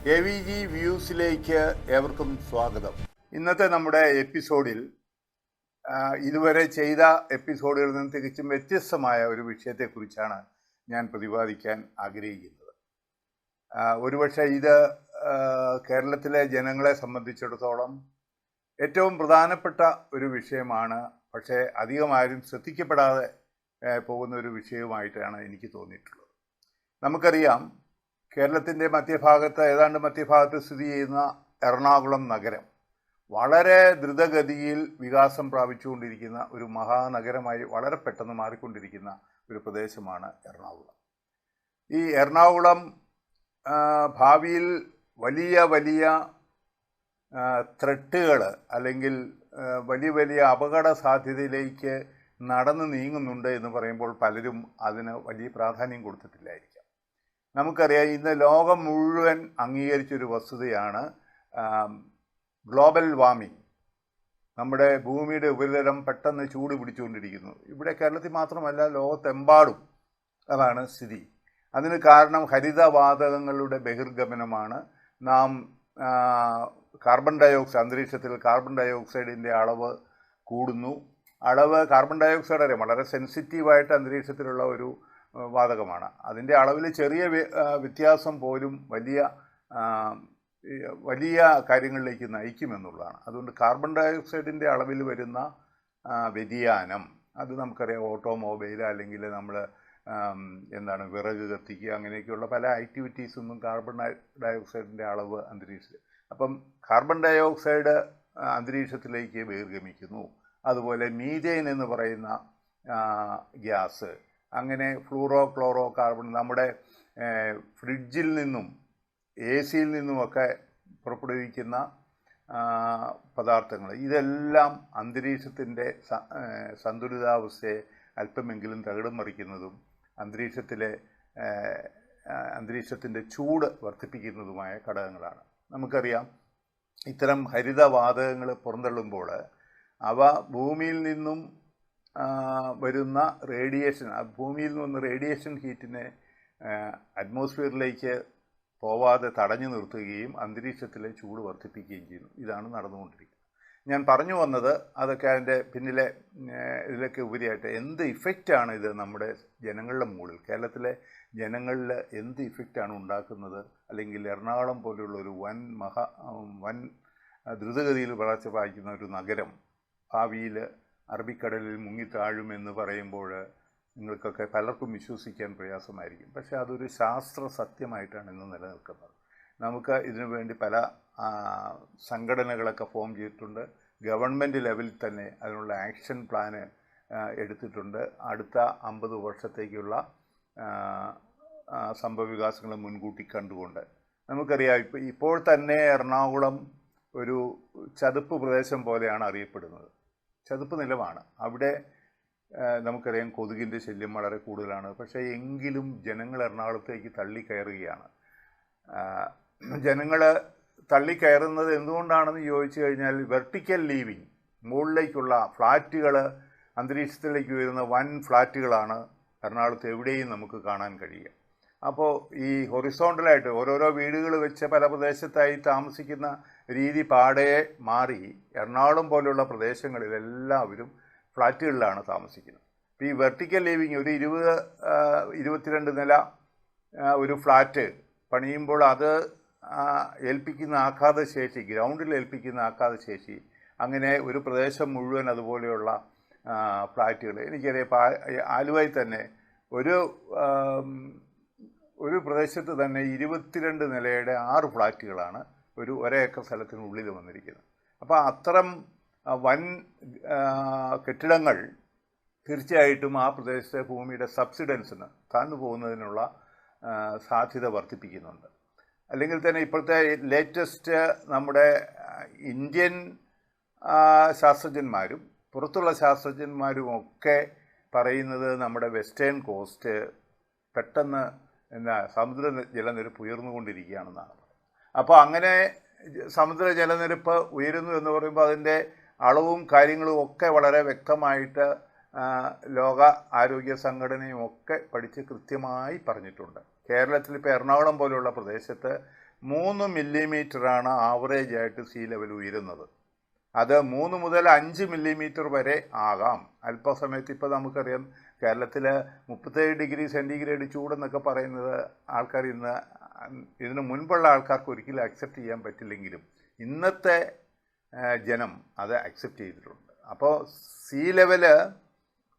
AVG വ്യൂസിലേക്ക് ഏവർക്കും സ്വാഗതം. ഇന്നത്തെ നമ്മുടെ എപ്പിസോഡിൽ ഇതുവരെ ചെയ്ത എപ്പിസോഡുകളിൽ നിന്ന് തികച്ചും വ്യത്യസ്തമായ ഒരു വിഷയത്തെക്കുറിച്ചാണ് ഞാൻ പ്രതിപാദിക്കാൻ ആഗ്രഹിക്കുന്നത്. ഒരുപക്ഷെ ഇത് കേരളത്തിലെ ജനങ്ങളെ സംബന്ധിച്ചിടത്തോളം ഏറ്റവും പ്രധാനപ്പെട്ട ഒരു വിഷയമാണ്. പക്ഷേ അധികം ആരും ശ്രദ്ധിക്കപ്പെടാതെ പോകുന്ന ഒരു വിഷയവുമായിട്ടാണ് എനിക്ക് തോന്നിയിട്ടുള്ളത്. നമുക്കറിയാം, കേരളത്തിൻ്റെ ഏതാണ്ട് മധ്യഭാഗത്ത് സ്ഥിതി ചെയ്യുന്ന എറണാകുളം നഗരം വളരെ ദ്രുതഗതിയിൽ വികാസം പ്രാപിച്ചുകൊണ്ടിരിക്കുന്ന ഒരു മഹാനഗരമായി വളരെ പെട്ടെന്ന് മാറിക്കൊണ്ടിരിക്കുന്ന ഒരു പ്രദേശമാണ് എറണാകുളം. ഈ എറണാകുളം ഭാവിയിൽ വലിയ വലിയ ത്രെട്ടുകൾ അല്ലെങ്കിൽ വലിയ വലിയ അപകട സാധ്യതയിലേക്ക് നടന്നു നീങ്ങുന്നുണ്ട് എന്ന് പറയുമ്പോൾ പലരും അതിന് വലിയ പ്രാധാന്യം കൊടുത്തിട്ടില്ലായിരിക്കാം. നമുക്കറിയാം, ഇന്ന് ലോകം മുഴുവൻ അംഗീകരിച്ചൊരു വസ്തുതയാണ് ഗ്ലോബൽ വാർമിംഗ്. നമ്മുടെ ഭൂമിയുടെ ഉപരിതലം പെട്ടെന്ന് ചൂട് പിടിച്ചുകൊണ്ടിരിക്കുന്നു. ഇവിടെ കേരളത്തിൽ മാത്രമല്ല, ലോകത്തെമ്പാടും അതാണ് സ്ഥിതി. അതിന് കാരണം ഹരിതവാതകങ്ങളുടെ ബഹിർഗമനമാണ്. നാം അന്തരീക്ഷത്തിൽ കാർബൺ ഡൈ ഓക്സൈഡിൻ്റെ അളവ് കൂടുന്നു. കാർബൺ ഡൈ ഓക്സൈഡ് അറിയാം, വളരെ സെൻസിറ്റീവായിട്ട് അന്തരീക്ഷത്തിലുള്ള ഒരു വാതകമാണ്. അതിൻ്റെ അളവിൽ ചെറിയ വ്യത്യാസം പോലും വലിയ കാര്യങ്ങളിലേക്ക് നയിക്കുമെന്നുള്ളതാണ്. അതുകൊണ്ട് കാർബൺ ഡൈ ഓക്സൈഡിൻ്റെ അളവിൽ വരുന്ന വ്യതിയാനം, അത് നമുക്കറിയാം, ഓട്ടോമൊബൈൽ അല്ലെങ്കിൽ നമ്മൾ വിറക് കത്തിക്കുക, അങ്ങനെയൊക്കെയുള്ള പല ആക്ടിവിറ്റീസൊന്നും കാർബൺ ഡൈ ഓക്സൈഡിൻ്റെ അളവ് അന്തരീക്ഷത്തിൽ. അപ്പം കാർബൺ ഡൈ ഓക്സൈഡ് അന്തരീക്ഷത്തിലേക്ക് ബഹിർഗമിക്കുന്നു. അതുപോലെ മീഥെയ്ൻ എന്ന് പറയുന്ന ഗ്യാസ്, അങ്ങനെ ഫ്ലൂറോ കാർബൺ, നമ്മുടെ ഫ്രിഡ്ജിൽ നിന്നും AC-യിൽ നിന്നുമൊക്കെ പുറപ്പെടുവിക്കുന്ന പദാർത്ഥങ്ങൾ, ഇതെല്ലാം അന്തരീക്ഷത്തിൻ്റെ സന്തുലിതാവസ്ഥയെ അല്പമെങ്കിലും തകിടം മറിക്കുന്നതും അന്തരീക്ഷത്തിൻ്റെ ചൂട് വർദ്ധിപ്പിക്കുന്നതുമായ ഘടകങ്ങളാണ്. നമുക്കറിയാം, ഇത്തരം ഹരിതവാതകങ്ങൾ പുറന്തള്ളുമ്പോൾ അവ ഭൂമിയിൽ നിന്നും വരുന്ന ഭൂമിയിൽ നിന്ന് റേഡിയേഷൻ ഹീറ്റിനെ അറ്റ്മോസ്ഫിയറിലേക്ക് പോവാതെ തടഞ്ഞു നിർത്തുകയും അന്തരീക്ഷത്തിലെ ചൂട് വർദ്ധിപ്പിക്കുകയും ചെയ്യുന്നു. ഇതാണ് നടന്നുകൊണ്ടിരിക്കുന്നത്. ഞാൻ പറഞ്ഞു വന്നത്, അതൊക്കെ അതിൻ്റെ പിന്നിലെ ഇതിലൊക്കെ ഉപരിയായിട്ട് എന്ത് ഇഫക്റ്റാണ് ഇത് നമ്മുടെ ജനങ്ങളുടെ മുകളിൽ, കേരളത്തിലെ ജനങ്ങളിൽ എന്ത് ഇഫക്റ്റാണ് ഉണ്ടാക്കുന്നത്, അല്ലെങ്കിൽ എറണാകുളം പോലെയുള്ള ഒരു വൻ ദ്രുതഗതിയിൽ വളർച്ച പ്രാപിക്കുന്ന ഒരു നഗരം ഭാവിയിൽ അറബിക്കടലിൽ മുങ്ങിത്താഴുമെന്ന് പറയുമ്പോൾ നിങ്ങൾക്കൊക്കെ പലർക്കും വിശ്വസിക്കാൻ പ്രയാസമായിരിക്കും. പക്ഷേ അതൊരു ശാസ്ത്ര സത്യമായിട്ടാണ് ഇന്ന് നിലനിൽക്കുന്നത്. നമുക്ക് ഇതിനു വേണ്ടി പല സംഘടനകളൊക്കെ ഫോം ചെയ്തിട്ടുണ്ട്. ഗവൺമെൻറ് ലെവലിൽ തന്നെ അതിനുള്ള ആക്ഷൻ പ്ലാന് എടുത്തിട്ടുണ്ട്. അടുത്ത 50 വർഷത്തേക്കുള്ള സംഭവവികാസങ്ങൾ മുൻകൂട്ടി കണ്ടുകൊണ്ട്. നമുക്കറിയാം, ഇപ്പോൾ തന്നെ എറണാകുളം ഒരു ചതുപ്പ് പ്രദേശം പോലെയാണ് അറിയപ്പെടുന്നത്. ചതുപ്പ് നിലമാണ്. അവിടെ നമുക്കറിയാം, കൊതുകിൻ്റെ ശല്യം വളരെ കൂടുതലാണ്. പക്ഷേ എങ്കിലും ജനങ്ങൾ എറണാകുളത്തേക്ക് തള്ളിക്കയറുകയാണ്. ജനങ്ങൾ തള്ളിക്കയറുന്നത് എന്തുകൊണ്ടാണെന്ന് ചോദിച്ചു കഴിഞ്ഞാൽ, വെർട്ടിക്കൽ ലീവിങ്, മുകളിലേക്കുള്ള ഫ്ലാറ്റുകൾ, അന്തരീക്ഷത്തിലേക്ക് വരുന്ന വൻ ഫ്ലാറ്റുകളാണ് എറണാകുളത്ത് എവിടെയും നമുക്ക് കാണാൻ കഴിയുക. അപ്പോൾ ഈ ഹൊറിസോണ്ടലായിട്ട് ഓരോരോ വീടുകൾ വെച്ച് പല പ്രദേശത്തായി താമസിക്കുന്ന രീതി പാടെ മാറി എറണാകുളം പോലെയുള്ള പ്രദേശങ്ങളിൽ എല്ലാവരും ഫ്ലാറ്റുകളിലാണ് താമസിക്കുന്നത്. അപ്പോൾ ഈ വെർട്ടിക്കൽ ലിവിങ്, ഒരു 22 നില ഒരു ഫ്ലാറ്റ് പണിയുമ്പോൾ അത് ഏൽപ്പിക്കുന്ന ആഘാതശേഷി, ഗ്രൗണ്ടിൽ ഏൽപ്പിക്കുന്ന ആഘാതശേഷി, അങ്ങനെ ഒരു പ്രദേശം മുഴുവൻ അതുപോലെയുള്ള ഫ്ലാറ്റുകൾ. എനിക്കറിയാം, ആലുവയിൽ തന്നെ ഒരു പ്രദേശത്ത് തന്നെ 22 നിലയുടെ 6 ഫ്ലാറ്റുകളാണ് ഒരു ഏക്കർ സ്ഥലത്തിനുള്ളിൽ വന്നിരിക്കുന്നത്. അപ്പോൾ അത്തരം വൻ കെട്ടിടങ്ങൾ തീർച്ചയായിട്ടും ആ പ്രദേശത്തെ ഭൂമിയുടെ സബ്സിഡൻസിന് താഴ്ന്നു പോകുന്നതിനുള്ള സാധ്യത വർദ്ധിപ്പിക്കുന്നുണ്ട്. അല്ലെങ്കിൽ തന്നെ ഇപ്പോഴത്തെ ലേറ്റസ്റ്റ് നമ്മുടെ ഇന്ത്യൻ ശാസ്ത്രജ്ഞന്മാരും പുറത്തുള്ള ശാസ്ത്രജ്ഞന്മാരും ഒക്കെ പറയുന്നത്, നമ്മുടെ വെസ്റ്റേൺ കോസ്റ്റ് പെട്ടെന്ന് സമുദ്ര ജലനിരപ്പ് ഉയർന്നുകൊണ്ടിരിക്കുകയാണെന്നാണ്. അപ്പോൾ അങ്ങനെ സമുദ്ര ജലനിരപ്പ് ഉയരുന്നു എന്ന് പറയുമ്പോൾ അതിൻ്റെ അളവും കാര്യങ്ങളും ഒക്കെ വളരെ വ്യക്തമായിട്ട് ലോക ആരോഗ്യ സംഘടനയും ഒക്കെ പഠിച്ച് കൃത്യമായി പറഞ്ഞിട്ടുണ്ട്. കേരളത്തിൽ ഇപ്പോൾ എറണാകുളം പോലെയുള്ള പ്രദേശത്ത് 3 മില്ലിമീറ്ററാണ് ആവറേജ് ആയിട്ട് സീ ലെവൽ ഉയരുന്നത്. അത് 3 മുതൽ 5 മില്ലിമീറ്റർ വരെ ആകാം. അല്പസമയത്ത് ഇപ്പോൾ നമുക്കറിയാം കേരളത്തിൽ 37°C ചൂടെന്നൊക്കെ പറയുന്നത് ആൾക്കാർ ഇതിന് മുൻപുള്ള ആൾക്കാർക്ക് ഒരിക്കലും അക്സെപ്റ്റ് ചെയ്യാൻ പറ്റില്ലെങ്കിലും ഇന്നത്തെ ജനം അത് അക്സെപ്റ്റ് ചെയ്തിട്ടുണ്ട്. അപ്പോൾ സീ ലെവല്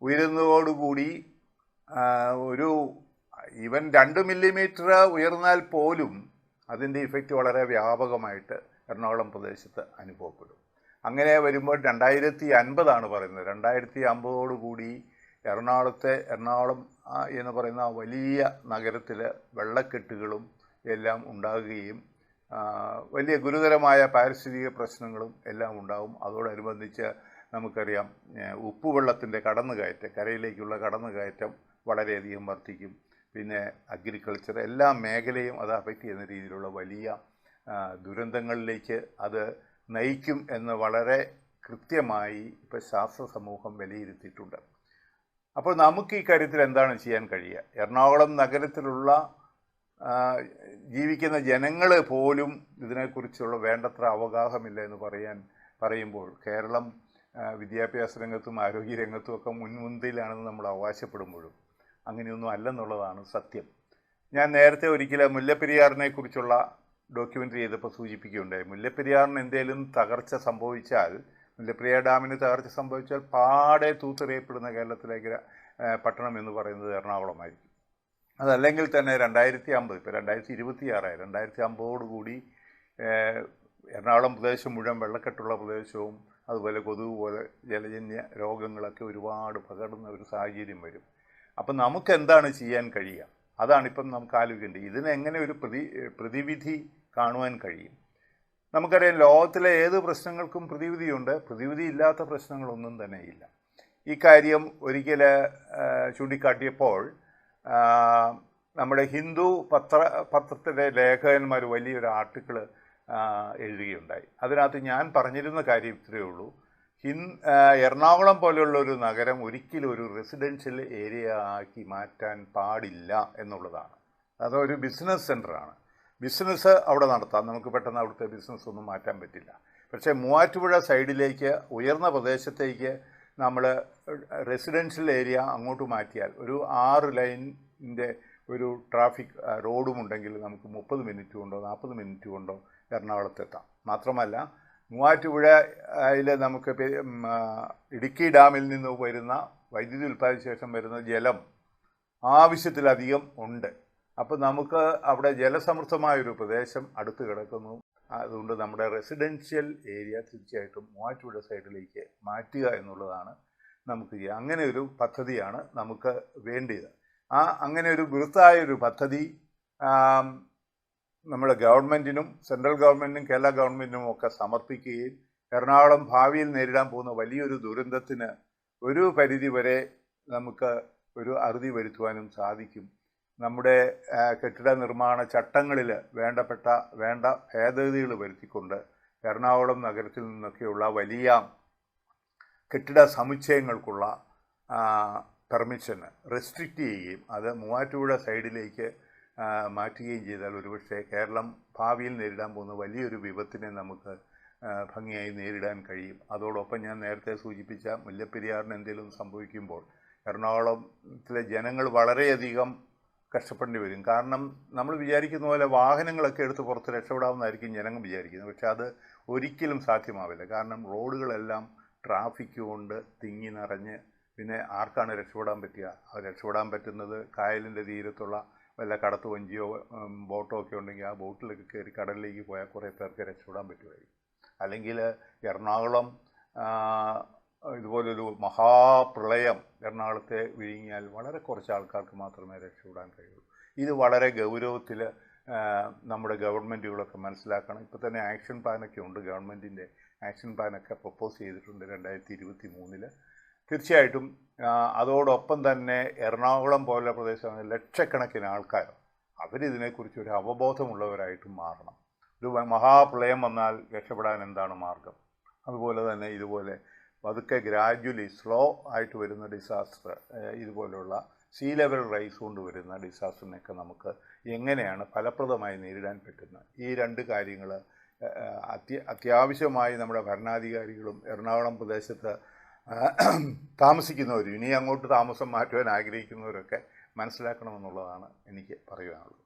ഉയരുന്നതോടുകൂടി ഒരു ഈവൻ 2 മില്ലിമീറ്റർ ഉയർന്നാൽ പോലും അതിൻ്റെ ഇഫക്റ്റ് വളരെ വ്യാപകമായിട്ട് എറണാകുളം പ്രദേശത്ത് അനുഭവപ്പെടും. അങ്ങനെ വരുമ്പോൾ 2050 പറയുന്നത്. 2050 എറണാകുളം എന്ന് പറയുന്ന വലിയ നഗരത്തിൽ വെള്ളക്കെട്ടുകളും എല്ലാം ഉണ്ടാകുകയും വലിയ ഗുരുതരമായ പാരിസ്ഥിതിക പ്രശ്നങ്ങളും എല്ലാം ഉണ്ടാകും. അതോടനുബന്ധിച്ച് നമുക്കറിയാം ഉപ്പുവെള്ളത്തിൻ്റെ കരയിലേക്കുള്ള കടന്നുകയറ്റം വളരെയധികം വർദ്ധിക്കും. പിന്നെ അഗ്രികൾച്ചർ എല്ലാ മേഖലയും അത് അഫക്റ്റ് ചെയ്യുന്ന രീതിയിലുള്ള വലിയ ദുരന്തങ്ങളിലേക്ക് അത് നയിക്കും എന്ന് വളരെ കൃത്യമായി ഇപ്പോൾ ശാസ്ത്ര സമൂഹം വിലയിരുത്തിയിട്ടുണ്ട്. അപ്പോൾ നമുക്ക് ഈ കാര്യത്തിൽ എന്താണ് ചെയ്യാൻ കഴിയുക? എറണാകുളം നഗരത്തിലുള്ള ജീവിക്കുന്ന ജനങ്ങൾ പോലും ഇതിനെക്കുറിച്ചുള്ള വേണ്ടത്ര അവഗാഹമില്ല എന്ന് പറയുമ്പോൾ കേരളം വിദ്യാഭ്യാസ രംഗത്തും ആരോഗ്യ രംഗത്തും ഒക്കെ മുൻപന്തിയിലാണെന്ന് നമ്മൾ അവകാശപ്പെടുമ്പോഴും അങ്ങനെയൊന്നും അല്ലെന്നുള്ളതാണ് സത്യം. ഞാൻ നേരത്തെ ഒരിക്കലും മുല്ലപ്പെരിയാറിനെ കുറിച്ചുള്ള ഡോക്യുമെൻ്ററി ചെയ്തപ്പോൾ സൂചിപ്പിക്കുകയുണ്ടായി. മുല്ലപ്പെരിയാറിന് എന്തെങ്കിലും തകർച്ച സംഭവിച്ചാൽ, മുല്ലപ്പെരിയാർ ഡാമിന് തകർച്ച സംഭവിച്ചാൽ പാടെ തൂത്തെറിയപ്പെടുന്ന കേരളത്തിലേക്ക് പട്ടണം എന്ന് പറയുന്നത് എറണാകുളമായിരിക്കും. അതല്ലെങ്കിൽ തന്നെ 2050, ഇപ്പോൾ 2026 2050 എറണാകുളം പ്രദേശം മുഴുവൻ വെള്ളക്കെട്ടുള്ള പ്രദേശവും അതുപോലെ കൊതുക് പോലെ ജലജന്യ രോഗങ്ങളൊക്കെ ഒരുപാട് പകർന്ന ഒരു സാഹചര്യം വരും. അപ്പം നമുക്ക് എന്താണ് ചെയ്യാൻ കഴിയുക? അതാണിപ്പം നമുക്ക് ആലോചിക്കേണ്ടത്. ഇതിനെങ്ങനെ ഒരു പ്രതിവിധി കാണുവാൻ കഴിയും? നമുക്കറിയാം ലോകത്തിലെ ഏത് പ്രശ്നങ്ങൾക്കും പ്രതിവിധിയുണ്ട്. പ്രതിവിധി ഇല്ലാത്ത പ്രശ്നങ്ങളൊന്നും തന്നെയില്ല. ഈ കാര്യം ഒരിക്കൽ ചൂണ്ടിക്കാട്ടിയപ്പോൾ നമ്മുടെ ഹിന്ദു പത്രത്തിലെ ലേഖകന്മാർ വലിയൊരു ആർട്ടിക്കിൾ എഴുതുകയുണ്ടായി. അതിനകത്ത് ഞാൻ പറഞ്ഞിരുന്ന കാര്യം ഇത്രയേ ഉള്ളൂ. എറണാകുളം പോലെയുള്ള ഒരു നഗരം ഒരിക്കലും ഒരു റെസിഡൻഷ്യൽ ഏരിയ ആക്കി മാറ്റാൻ പാടില്ല എന്നുള്ളതാണ്. അതൊരു ബിസിനസ് സെൻ്ററാണ്. ബിസിനസ് അവിടെ നടത്താം. നമുക്ക് പെട്ടെന്ന് അവിടുത്തെ ബിസിനസ് ഒന്നും മാറ്റാൻ പറ്റില്ല. പക്ഷേ മൂവാറ്റുപുഴ സൈഡിലേക്ക് ഉയർന്ന പ്രദേശത്തേക്ക് നമ്മൾ റെസിഡൻഷ്യൽ ഏരിയ അങ്ങോട്ട് മാറ്റിയാൽ ഒരു 6 ലൈനിൻ്റെ ഒരു ട്രാഫിക് റോഡുമുണ്ടെങ്കിൽ നമുക്ക് 30 മിനിറ്റ് കൊണ്ടോ 40 മിനിറ്റ് കൊണ്ടോ എറണാകുളത്തെത്താം. മാത്രമല്ല മൂവാറ്റുപുഴയിൽ നമുക്ക് ഇടുക്കി ഡാമിൽ നിന്ന് വരുന്ന വൈദ്യുതി ഉൽപ്പാദിച്ച ശേഷം വരുന്ന ജലം ആവശ്യത്തിലധികം ഉണ്ട്. അപ്പോൾ നമുക്ക് അവിടെ ജലസമൃദ്ധമായൊരു പ്രദേശം അടുത്ത് കിടക്കുന്നു. അതുകൊണ്ട് നമ്മുടെ റെസിഡൻഷ്യൽ ഏരിയ തീർച്ചയായിട്ടും മൂവാറ്റുപുഴ സൈഡിലേക്ക് മാറ്റുക എന്നുള്ളതാണ് നമുക്ക് ചെയ്യുക. അങ്ങനെ ഒരു പദ്ധതിയാണ് നമുക്ക് വേണ്ടത്. അങ്ങനെ ഒരു ബൃഹത്തായൊരു പദ്ധതി നമ്മുടെ ഗവൺമെൻറ്റിനും സെൻട്രൽ ഗവൺമെൻറ്റിനും കേരള ഗവൺമെൻറ്റിനും ഒക്കെ സമർപ്പിക്കുകയും എറണാകുളം ഭാവിയിൽ നേരിടാൻ പോകുന്ന വലിയൊരു ദുരന്തത്തിന് ഒരു പരിധി വരെ നമുക്ക് ഒരു അറുതി വരുത്തുവാനും സാധിക്കും. നമ്മുടെ കെട്ടിട നിർമ്മാണ ചട്ടങ്ങളിൽ വേണ്ട ഭേദഗതികൾ വരുത്തിക്കൊണ്ട് എറണാകുളം നഗരത്തിൽ നിന്നൊക്കെയുള്ള വലിയ കെട്ടിട സമുച്ചയങ്ങൾക്കുള്ള പെർമിഷന് റെസ്ട്രിക്റ്റ് ചെയ്യുകയും അത് മൂവാറ്റുപുഴ സൈഡിലേക്ക് മാറ്റുകയും ചെയ്താൽ ഒരുപക്ഷെ കേരളം ഭാവിയിൽ നേരിടാൻ പോകുന്ന വലിയൊരു വിപത്തിനെ നമുക്ക് ഭംഗിയായി നേരിടാൻ കഴിയും. അതോടൊപ്പം ഞാൻ നേരത്തെ സൂചിപ്പിച്ച മുല്ലപ്പെരിയാറിന് എന്തെങ്കിലും സംഭവിക്കുമ്പോൾ എറണാകുളത്തിലെ ജനങ്ങൾ വളരെയധികം കഷ്ടപ്പെടേണ്ടി വരും. കാരണം നമ്മൾ വിചാരിക്കുന്ന പോലെ വാഹനങ്ങളൊക്കെ എടുത്ത് പുറത്ത് രക്ഷപ്പെടാമെന്നായിരിക്കും ജനങ്ങൾ വിചാരിക്കുന്നത്. പക്ഷെ അത് ഒരിക്കലും സാധ്യമാവില്ല. കാരണം റോഡുകളെല്ലാം ട്രാഫിക് കൊണ്ട് തിങ്ങി നിറഞ്ഞ് പിന്നെ ആർക്കാണ് രക്ഷപ്പെടാൻ പറ്റുക? അത് രക്ഷപ്പെടാൻ പറ്റുന്നത് കായലിൻ്റെ തീരത്തുള്ള വല്ല കടത്ത് വഞ്ചിയോ ബോട്ടോ ഒക്കെ ഉണ്ടെങ്കിൽ ആ ബോട്ടിലൊക്കെ കയറി കടലിലേക്ക് പോയാൽ കുറേ പേർക്ക് രക്ഷപ്പെടാൻ പറ്റുമായിരിക്കും. അല്ലെങ്കിൽ എറണാകുളം ഇതുപോലൊരു മഹാപ്രളയം എറണാകുളത്തെ വിഴുങ്ങിയാൽ വളരെ കുറച്ച് ആൾക്കാർക്ക് മാത്രമേ രക്ഷപ്പെടാൻ കഴിയുള്ളൂ. ഇത് വളരെ ഗൗരവത്തിൽ നമ്മുടെ ഗവൺമെൻറ്റുകളൊക്കെ മനസ്സിലാക്കണം. ഇപ്പോൾ തന്നെ ആക്ഷൻ പ്ലാനൊക്കെ ഉണ്ട്. ഗവൺമെൻറ്റിൻ്റെ ആക്ഷൻ പ്ലാനൊക്കെ പ്രപ്പോസ് ചെയ്തിട്ടുണ്ട് 2023. തീർച്ചയായിട്ടും അതോടൊപ്പം തന്നെ എറണാകുളം പോലെ പ്രദേശങ്ങളിൽ ലക്ഷക്കണക്കിന് ആൾക്കാർ അവരിതിനെക്കുറിച്ച് ഒരു അവബോധമുള്ളവരായിട്ടും മാറണം. ഒരു മഹാപ്രളയം വന്നാൽ രക്ഷപ്പെടാൻ എന്താണ് മാർഗം? അതുപോലെ തന്നെ ഇതുപോലെ പതുക്കെ ഗ്രാജ്വലി സ്ലോ ആയിട്ട് വരുന്ന ഡിസാസ്റ്റർ, ഇതുപോലുള്ള സീ ലെവൽ റൈസ് കൊണ്ട് വരുന്ന ഡിസാസ്റ്ററിനൊക്കെ നമുക്ക് എങ്ങനെയാണ് ഫലപ്രദമായി നേരിടാൻ പറ്റുന്നത്? ഈ രണ്ട് കാര്യങ്ങൾ അത്യാവശ്യമായി നമ്മുടെ ഭരണാധികാരികളും എറണാകുളം പ്രദേശത്ത് താമസിക്കുന്നവരും ഇനി അങ്ങോട്ട് താമസം മാറ്റുവാൻ ആഗ്രഹിക്കുന്നവരൊക്കെ മനസ്സിലാക്കണമെന്നുള്ളതാണ് എനിക്ക് പറയുവാനുള്ളത്.